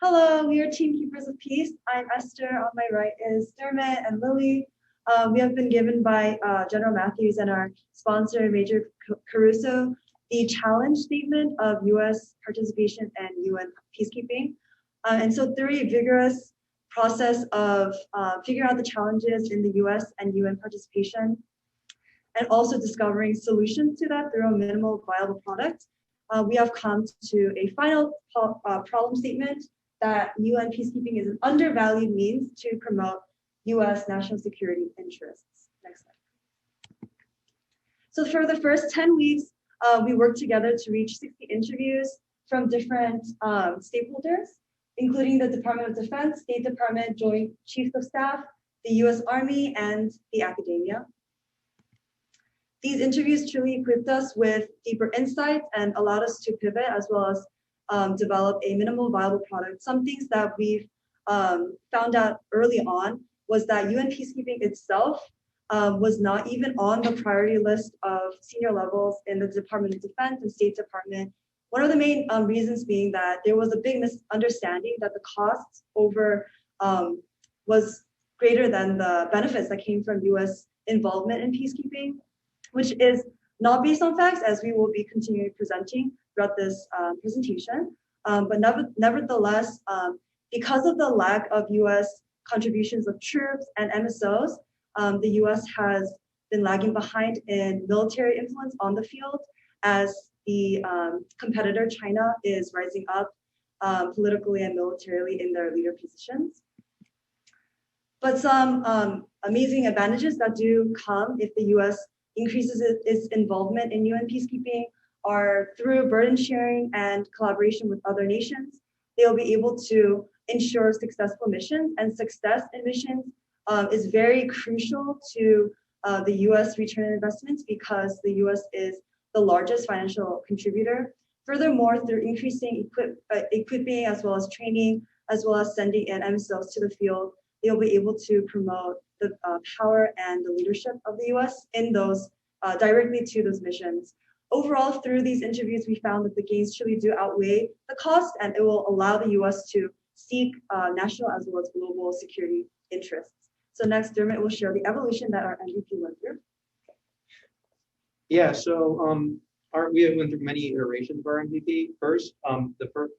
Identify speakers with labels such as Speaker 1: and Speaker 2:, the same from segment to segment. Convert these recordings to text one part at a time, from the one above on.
Speaker 1: Hello, we are Team Keepers of Peace. I'm Esther. On my right is Dermot and Lily. We have been given by General Matthews and our sponsor, Major Caruso, the challenge statement of U.S. participation and UN peacekeeping. And so through a vigorous process of figuring out the challenges in the U.S. and UN participation, and also discovering solutions to that through a minimal viable product, we have come to a final problem statement that UN peacekeeping is an undervalued means to promote US national security interests. Next slide. So for the first 10 weeks, we worked together to reach 60 interviews from different stakeholders, including the Department of Defense, State Department, Joint Chiefs of Staff, the US Army, and the academia. These interviews truly equipped us with deeper insights and allowed us to pivot as well as develop a minimal viable product. Some things that we've found out early on was that UN peacekeeping itself was not even on the priority list of senior levels in the Department of Defense and State Department. One of the main reasons being that there was a big misunderstanding that the costs over was greater than the benefits that came from US involvement in peacekeeping, which is not based on facts, as we will be continuing presenting throughout this presentation. But nevertheless, because of the lack of US contributions of troops and MSOs, the US has been lagging behind in military influence on the field as the competitor China is rising up politically and militarily in their leader positions. But some amazing advantages that do come if the US increases its involvement in UN peacekeeping are through burden sharing and collaboration with other nations. They'll be able to ensure successful missions, and success in missions is very crucial to the US return on investments because the US is the largest financial contributor. Furthermore, through increasing equipping as well as training, as well as sending in MSOs to the field, they'll be able to promote the power and the leadership of the US in those directly to those missions. Overall, through these interviews, we found that the gains truly do outweigh the cost, and it will allow the US to seek national as well as global security interests. So next, Dermot will share the evolution that our MVP went through.
Speaker 2: Yeah, so we went through many iterations of our MVP. First,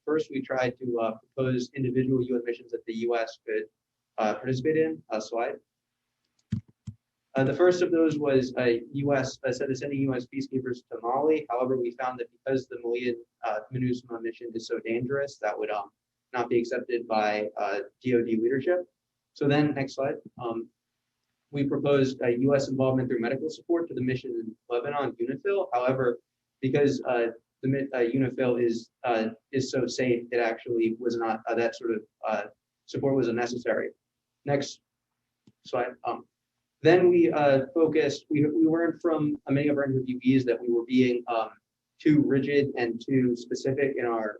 Speaker 2: first we tried to propose individual UN missions that the US could participate in. Slide. The first of those was sending US peacekeepers to Mali. However, we found that because the Malian MINUSMA mission is so dangerous, that would not be accepted by DoD leadership. So then, next slide. We proposed US involvement through medical support to the mission in Lebanon, UNIFIL. However, because the UNIFIL is so safe, it actually was not that sort of support was unnecessary. Next slide. Then we focused. We learned from many of our interviewees that we were being too rigid and too specific in our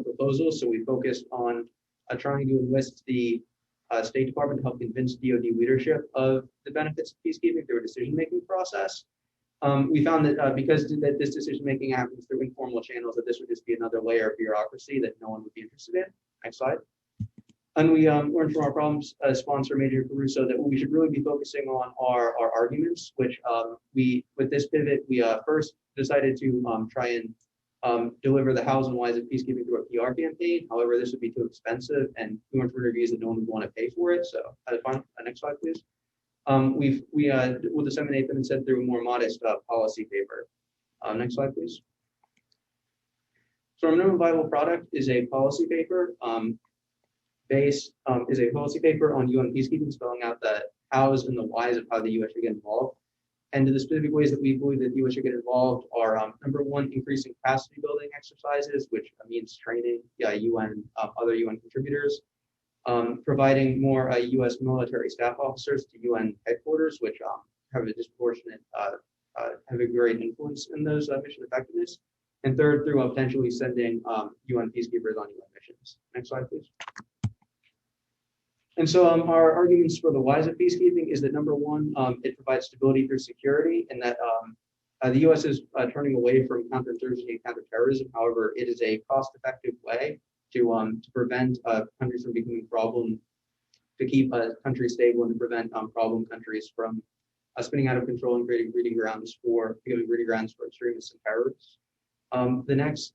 Speaker 2: proposals. So we focused on trying to enlist the State Department to help convince DoD leadership of the benefits of peacekeeping through a decision-making process. We found that because this decision-making happens through informal channels, that this would just be another layer of bureaucracy that no one would be interested in. Next slide. And we learned from our problems sponsor, Major Caruso, that what we should really be focusing on are our arguments, which with this pivot, we first decided to try and deliver the hows and whys of peacekeeping through a PR campaign. However, this would be too expensive, and we went for interviews that no one would want to pay for it. So, next slide, please. We'll disseminate them instead through a more modest policy paper. Next slide, please. So our minimum viable product is a policy paper. Is a policy paper on UN peacekeeping, spelling out the hows and the whys of how the US should get involved. And the specific ways that we believe that the US should get involved are number one, increasing capacity building exercises, which means training UN, other UN contributors, providing more US military staff officers to UN headquarters, which have a disproportionate, have a great influence in those mission effectiveness. And third, through potentially sending UN peacekeepers on UN missions. Next slide, please. And so our arguments for the whys of peacekeeping is that number one, it provides stability through security, and that the U.S. is turning away from counterinsurgency and counterterrorism. However, it is a cost-effective way to prevent countries from becoming problem, to keep countries stable and to prevent problem countries from spinning out of control and becoming breeding grounds for extremists and terrorists. The next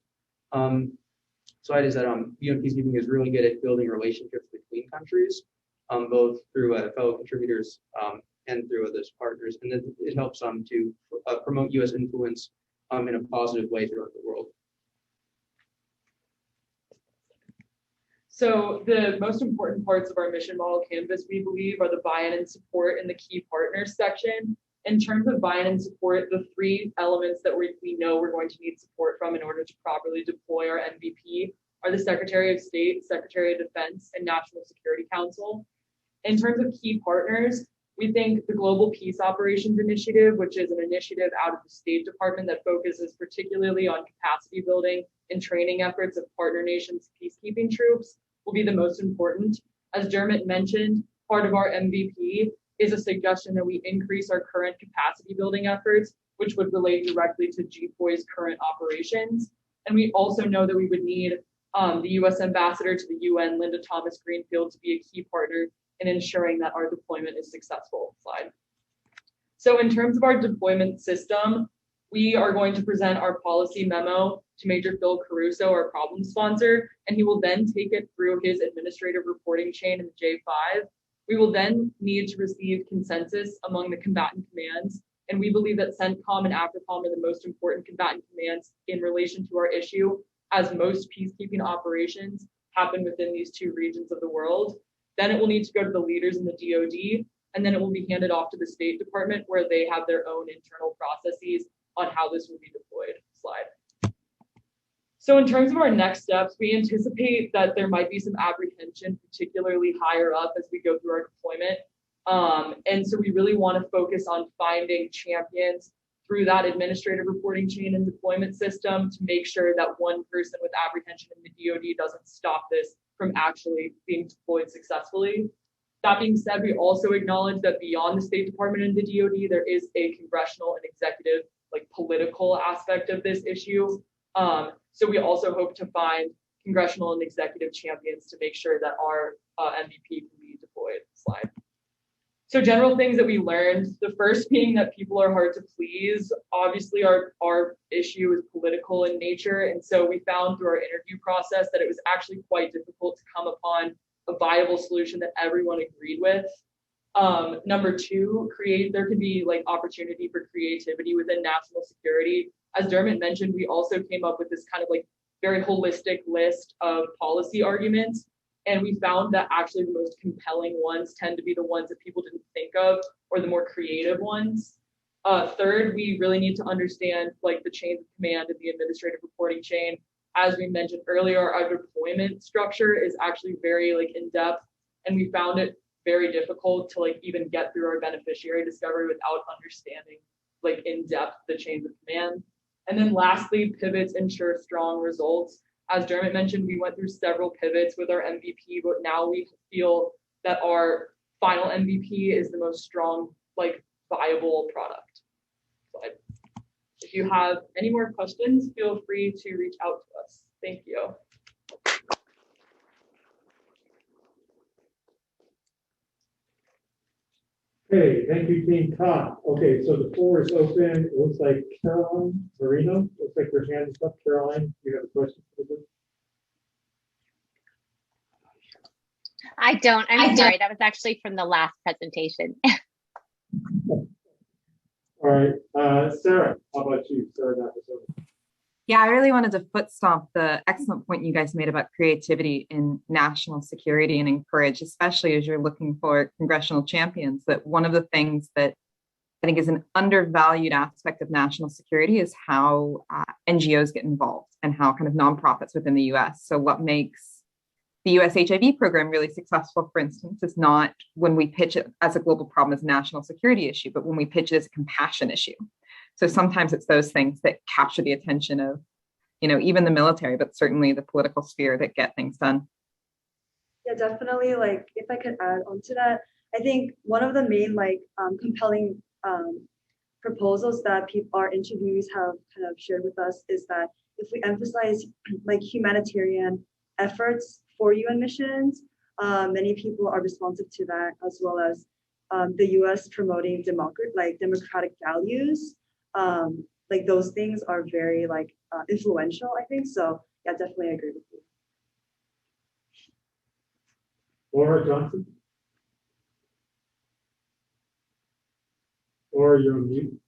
Speaker 2: slide is that UN peacekeeping is really good at building relationships between countries, both through fellow contributors and through those partners, and it helps to promote U.S. influence in a positive way throughout the world.
Speaker 3: So the most important parts of our mission model canvas, we believe, are the buy-in and support in the key partners section. In terms of buy-in and support, the three elements that we know we're going to need support from in order to properly deploy our MVP are the Secretary of State, Secretary of Defense, and National Security Council. In terms of key partners, we think the Global Peace Operations Initiative, which is an initiative out of the State Department that focuses particularly on capacity building and training efforts of partner nations' peacekeeping troops, will be the most important. As Dermot mentioned, part of our MVP is a suggestion that we increase our current capacity building efforts, which would relate directly to GPOI's current operations. And we also know that we would need the U.S. Ambassador to the UN, Linda Thomas Greenfield, to be a key partner in ensuring that our deployment is successful. Slide. So in terms of our deployment system, we are going to present our policy memo to Major Phil Caruso, our problem sponsor, and he will then take it through his administrative reporting chain in the J5. We will then need to receive consensus among the combatant commands, and we believe that CENTCOM and AFRICOM are the most important combatant commands in relation to our issue, as most peacekeeping operations happen within these two regions of the world. Then it will need to go to the leaders in the DoD, and then it will be handed off to the State Department, where they have their own internal processes on how this will be deployed. Slide. So in terms of our next steps, we anticipate that there might be some apprehension, particularly higher up as we go through our deployment. And so we really want to focus on finding champions through that administrative reporting chain and deployment system to make sure that one person with apprehension in the DoD doesn't stop this from actually being deployed successfully. That being said, we also acknowledge that beyond the State Department and the DoD, there is a congressional and executive, political aspect of this issue. So we also hope to find congressional and executive champions to make sure that our MVP can be deployed. Slide. So general things that we learned, the first being that people are hard to please. Obviously, our issue is political in nature. And so we found through our interview process that it was actually quite difficult to come upon a viable solution that everyone agreed with. Number two, there could be opportunity for creativity within national security. As Dermot mentioned, we also came up with this kind of very holistic list of policy arguments. And we found that actually the most compelling ones tend to be the ones that people didn't think of, or the more creative ones. Third, we really need to understand the chains of command and the administrative reporting chain. As we mentioned earlier, our deployment structure is actually very in-depth, and we found it very difficult to even get through our beneficiary discovery without understanding in-depth the chains of command. And then lastly, pivots ensure strong results. As Dermot mentioned, we went through several pivots with our MVP, but now we feel that our final MVP is the most strong, viable product. But if you have any more questions, feel free to reach out to us. Thank you.
Speaker 4: Okay, thank you, Team Todd. Okay, so the floor is open. It looks like Caroline Marino. Looks like your hand is up. Caroline, you have a question for the group?
Speaker 5: I don't. I'm sorry. That was actually from the last presentation.
Speaker 4: All right, Sarah, how about you? Sarah,
Speaker 6: yeah, I really wanted to foot stomp the excellent point you guys made about creativity in national security and encourage, especially as you're looking for congressional champions, that one of the things that I think is an undervalued aspect of national security is how NGOs get involved and how kind of nonprofits within the US. So what makes the US HIV program really successful, for instance, is not when we pitch it as a global problem as a national security issue, but when we pitch it as a compassion issue. So sometimes it's those things that capture the attention of, even the military, but certainly the political sphere that get things done.
Speaker 1: Yeah, definitely. If I could add on to that, I think one of the main compelling proposals that our interviewees have kind of shared with us is that if we emphasize humanitarian efforts for UN missions. Many people are responsive to that, as well as the US promoting democratic values. Like those things are very influential, I think. So yeah, definitely agree with you.
Speaker 4: Laura Johnson? Laura, you're on mute.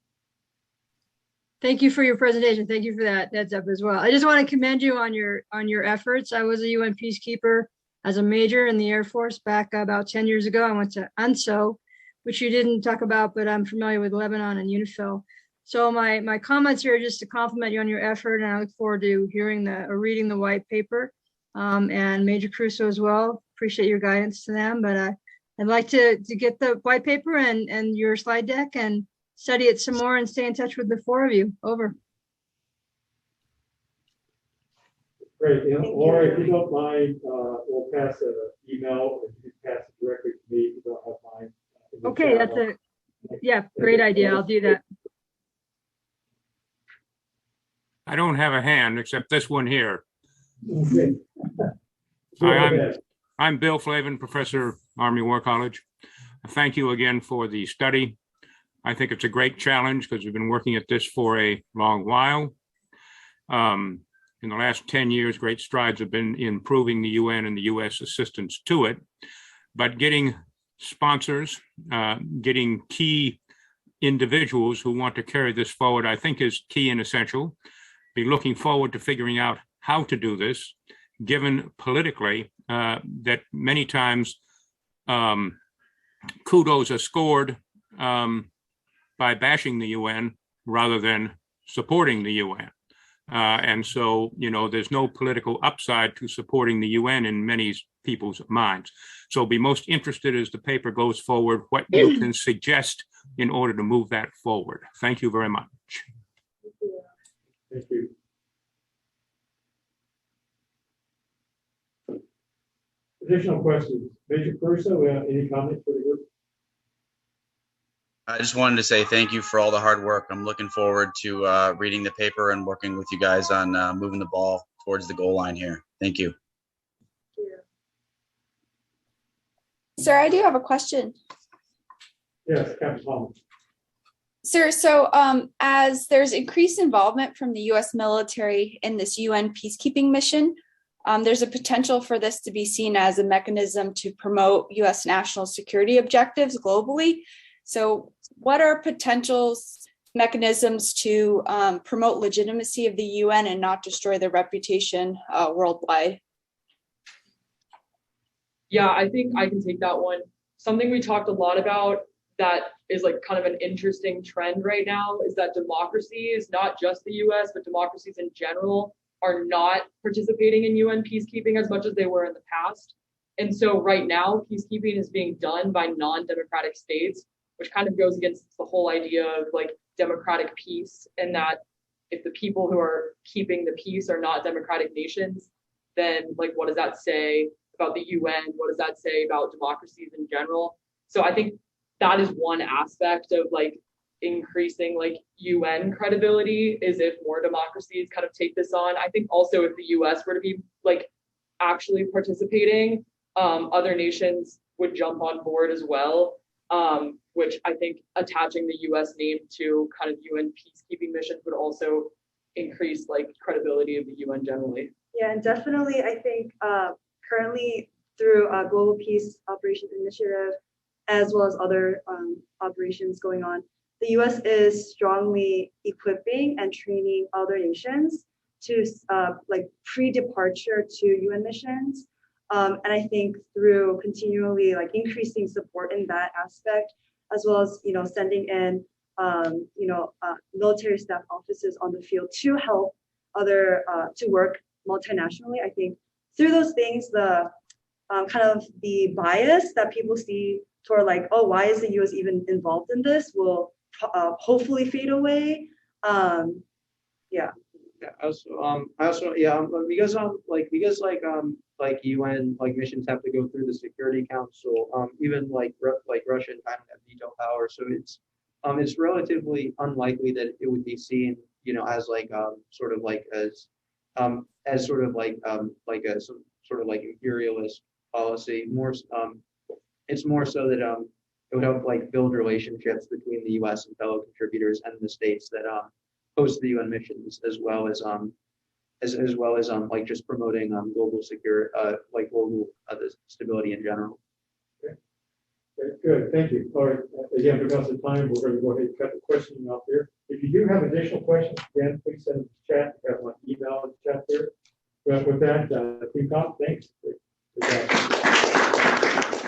Speaker 7: Thank you for your presentation. Thank you for that heads up as well. I just want to commend you on your efforts. I was a UN peacekeeper as a major in the Air Force back about 10 years ago. I went to UNSO, which you didn't talk about, but I'm familiar with Lebanon and UNIFIL. So my comments here are just to compliment you on your effort, and I look forward to hearing or reading the white paper, and Major Crusoe as well. Appreciate your guidance to them, but I'd like to get the white paper and your slide deck and study it some more and stay in touch with the four of you. Over.
Speaker 4: Great. Laura, if you don't mind, we'll pass an email and you can pass it directly to me if you don't have mine.
Speaker 7: Okay, that's great idea. I'll do that.
Speaker 8: I don't have a hand except this one here.
Speaker 4: Okay.
Speaker 8: Hi, I'm Bill Flavin, Professor, Army War College. Thank you again for the study. I think it's a great challenge because we've been working at this for a long while. In the last 10 years, great strides have been improving the UN and the US assistance to it, but getting sponsors, getting key individuals who want to carry this forward, I think is key and essential. Be looking forward to figuring out how to do this, given politically that many times kudos are scored by bashing the UN rather than supporting the UN. And so, there's no political upside to supporting the UN in many people's minds. So be most interested as the paper goes forward, what you can suggest in order to move that forward. Thank you very much.
Speaker 4: Thank you. Additional questions? Major Crusoe, any comments for the group?
Speaker 9: I just wanted to say thank you for all the hard work. I'm looking forward to reading the paper and working with you guys on moving the ball towards the goal line here. Thank you.
Speaker 10: Sir, I do have a question.
Speaker 4: Yes, Captain Palmer.
Speaker 10: Sir, so as there's increased involvement from the U.S. military in this UN peacekeeping mission, there's a potential for this to be seen as a mechanism to promote U.S. national security objectives globally. So what are potential mechanisms to promote legitimacy of the UN and not destroy their reputation worldwide?
Speaker 3: Yeah, I think I can take that one. Something we talked a lot about that is like kind of an interesting trend right now is that democracies, not just the US, but democracies in general, are not participating in UN peacekeeping as much as they were in the past. And so right now, peacekeeping is being done by non-democratic states, which kind of goes against the whole idea of like democratic peace, and that if the people who are keeping the peace are not democratic nations, then like what does that say about the UN? What does that say about democracies in general? So I think that is one aspect of like increasing like UN credibility, is if more democracies kind of take this on. I think also if the US were to be like actually participating, other nations would jump on board as well. Which I think attaching the US name to kind of UN peacekeeping missions would also increase like credibility of the UN generally.
Speaker 1: Yeah, and definitely I think currently through Global Peace Operations Initiative, as well as other operations going on, the US is strongly equipping and training other nations to like pre-departure to UN missions. And I think through continually like increasing support in that aspect, as well as, sending in, military staff officers on the field to help other, to work multinationally. I think through those things, the kind of the bias that people see toward like, oh, why is the US even involved in this will hopefully fade away. Yeah.
Speaker 2: Because UN missions have to go through the Security Council, even like Russia and China have veto power, so it's relatively unlikely that it would be seen as sort of like imperialist policy. It's more so that it would help like build relationships between the U.S. and fellow contributors and the states that host the UN missions, as well as like just promoting global like global stability in general.
Speaker 4: Okay, good, thank you. All right, again, because of time, we're going to go ahead and cut the questioning off here. If you do have additional questions, again, please send them to chat. We have one email in the chat there. But with that, Team Cop, thanks. Good job.